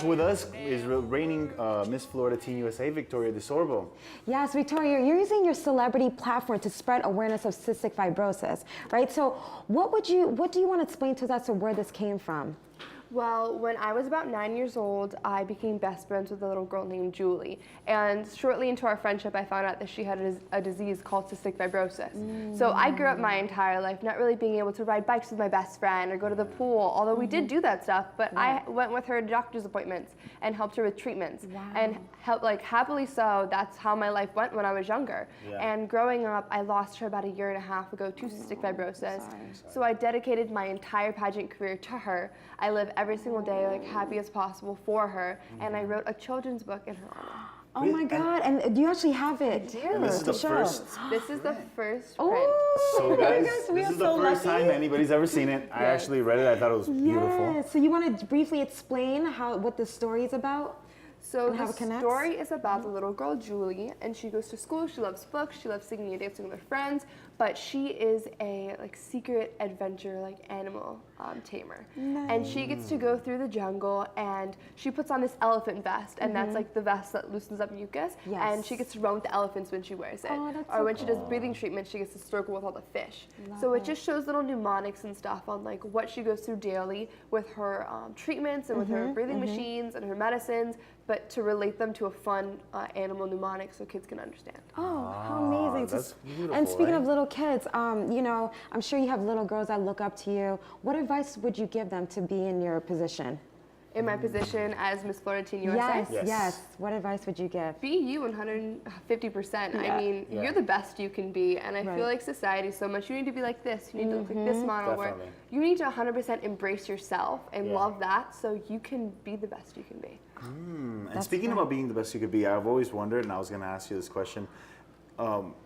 with us is reigning Miss Florida Teen USA, Victoria DiSorbo. Yes, Victoria, you're using your celebrity platform to spread awareness of cystic fibrosis, right? So what do you want to explain to us of where this came from? Well, when I was about 9 years old, I became best friends with a little girl named Julie. And shortly into our friendship, I found out that she had a disease called cystic fibrosis. So I grew up my entire life not really being able to ride bikes with my best friend or go to the pool, although we did do that stuff, but I went with her to doctor's appointments and helped her with treatments. And happily so, that's how my life went when I was younger. And growing up, I lost her about a year and a half ago to cystic fibrosis. So I dedicated my entire pageant career to her. I live every single day like happy as possible for her, and I wrote a children's book in her honor. Oh my God! And do you actually have it here? This is the first. This is the first print. Oh, So guys, we this are is the so first lucky. time anybody's ever seen it. I actually read it. I thought it was beautiful. Yes. So you want to briefly explain what the story is about? So And how the it connects? story is about the little girl Julie, and she goes to school. She loves books. She loves singing and dancing with her friends. But she is a secret adventure animal tamer, and she gets to go through the jungle. And she puts on this elephant vest, and that's the vest that loosens up mucus. And she gets to run with the elephants when she wears it. Or when she does breathing treatment, she gets to snorkel with all the fish. So it just shows little mnemonics and stuff on what she goes through daily with her treatments and with her breathing machines and her medicines, but to relate them to a fun animal mnemonic so kids can understand. Oh, how amazing. That's beautiful, And speaking right? of little kids, I'm sure you have little girls that look up to you. What advice would you give them to be in your position? In my position as Miss Florida Teen USA? Yes. What advice would you give? Be you 150%. I mean, you're the best you can be, and I feel like society so much, you need to be like this, you need to look like this model, where you need to 100% embrace yourself and love that so you can be the best you can be. And speaking about being the best you could be, I've always wondered, and I was going to ask you this question,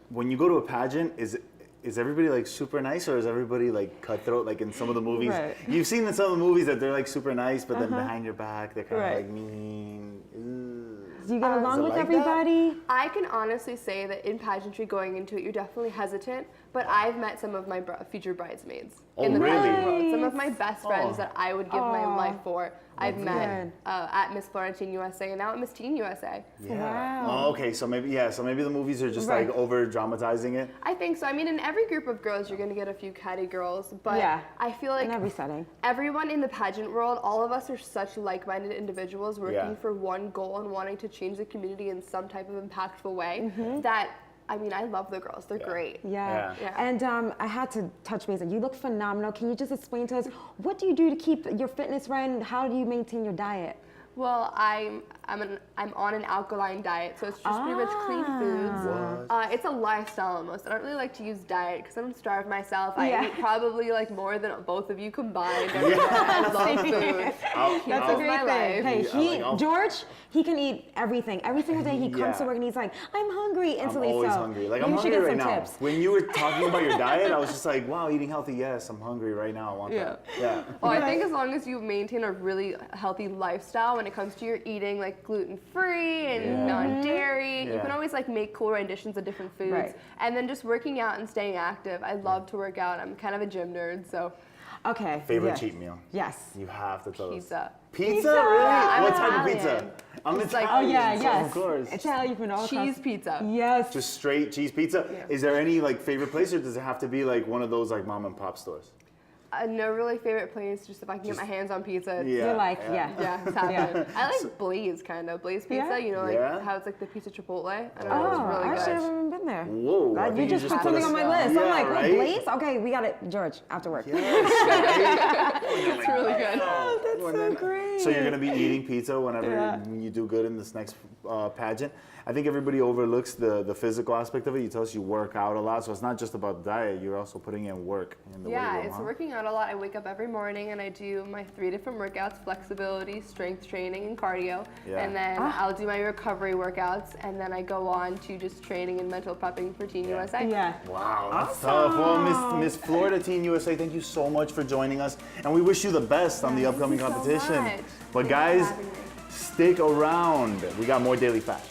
when you go to a pageant, is everybody super nice, or is everybody cutthroat in some of the movies? You've seen in some of the movies that they're super nice, but then behind your back they're kind of mean. Do you get along with everybody? I can honestly say that in pageantry going into it, you're definitely hesitant, but I've met some of my future bridesmaids in the pageant world. Some of my best friends that I would give my life for, I've met at Miss Florida Teen USA and now at Miss Teen USA. Wow. Oh, okay, so maybe the movies are just over dramatizing it. I think so. I mean, in every group of girls, you're going to get a few catty girls, but I feel like in every setting, everyone in the pageant world, all of us are such like-minded individuals working for one goal and wanting to change the community in some type of impactful way that, I mean, I love the girls. They're great. Yeah. And I had to touch base. You look phenomenal. Can you just explain to us, what do you do to keep your fitness right, and how do you maintain your diet? Well, I'm on an alkaline diet, so it's just pretty much clean foods. It's a lifestyle almost. I don't really like to use diet because I don't starve myself. I eat probably more than both of you combined. I love food. That's a great thing. Hey, George, he can eat everything. Every single day he comes to work and he's like, I'm hungry instantly. I'm always hungry. I'm hungry right now. When you were talking about your diet, I was just like, wow, eating healthy. Yes, I'm hungry right now. I want that. Yeah. Well, I think as long as you maintain a really healthy lifestyle when it comes to your eating, gluten-free and non-dairy, you can always make cool renditions of different foods. And then just working out and staying active. I love to work out. I'm kind of a gym nerd, so. Okay. Favorite cheat meal? Yes. You have to tell us. Pizza. Pizza? Really? Yeah, what type of pizza? I'm Italian. yes. Of course. Italian food. Cheese pizza. Yes. Just straight cheese pizza? Yeah. Is there any favorite place, or does it have to be one of those mom and pop stores? No really favorite place, just if I can get my hands on pizza. You're it's happening. I like Blaze, kind of. Blaze pizza, how it's the pizza Chipotle. I don't know, it's really good. Actually, I haven't been there. Whoa. You just put something on my list. Yeah, I'm like, right? Blaze? Okay, we got it, George, after work. Yes, it's really good. Oh, that's so great. So you're going to be eating pizza whenever you do good in this next pageant. I think everybody overlooks the physical aspect of it. You tell us you work out a lot, so it's not just about diet. You're also putting in work in the weight room. It's working out a lot. I wake up every morning and I do my 3 different workouts: flexibility, strength training, and cardio. And then I'll do my recovery workouts, and then I go on to just training and mental prepping for Teen USA. Wow, that's tough. Well, Miss Florida Teen USA, thank you so much for joining us, and we wish you the best on the upcoming competition. So but guys, stick around. We got more Daily Fact.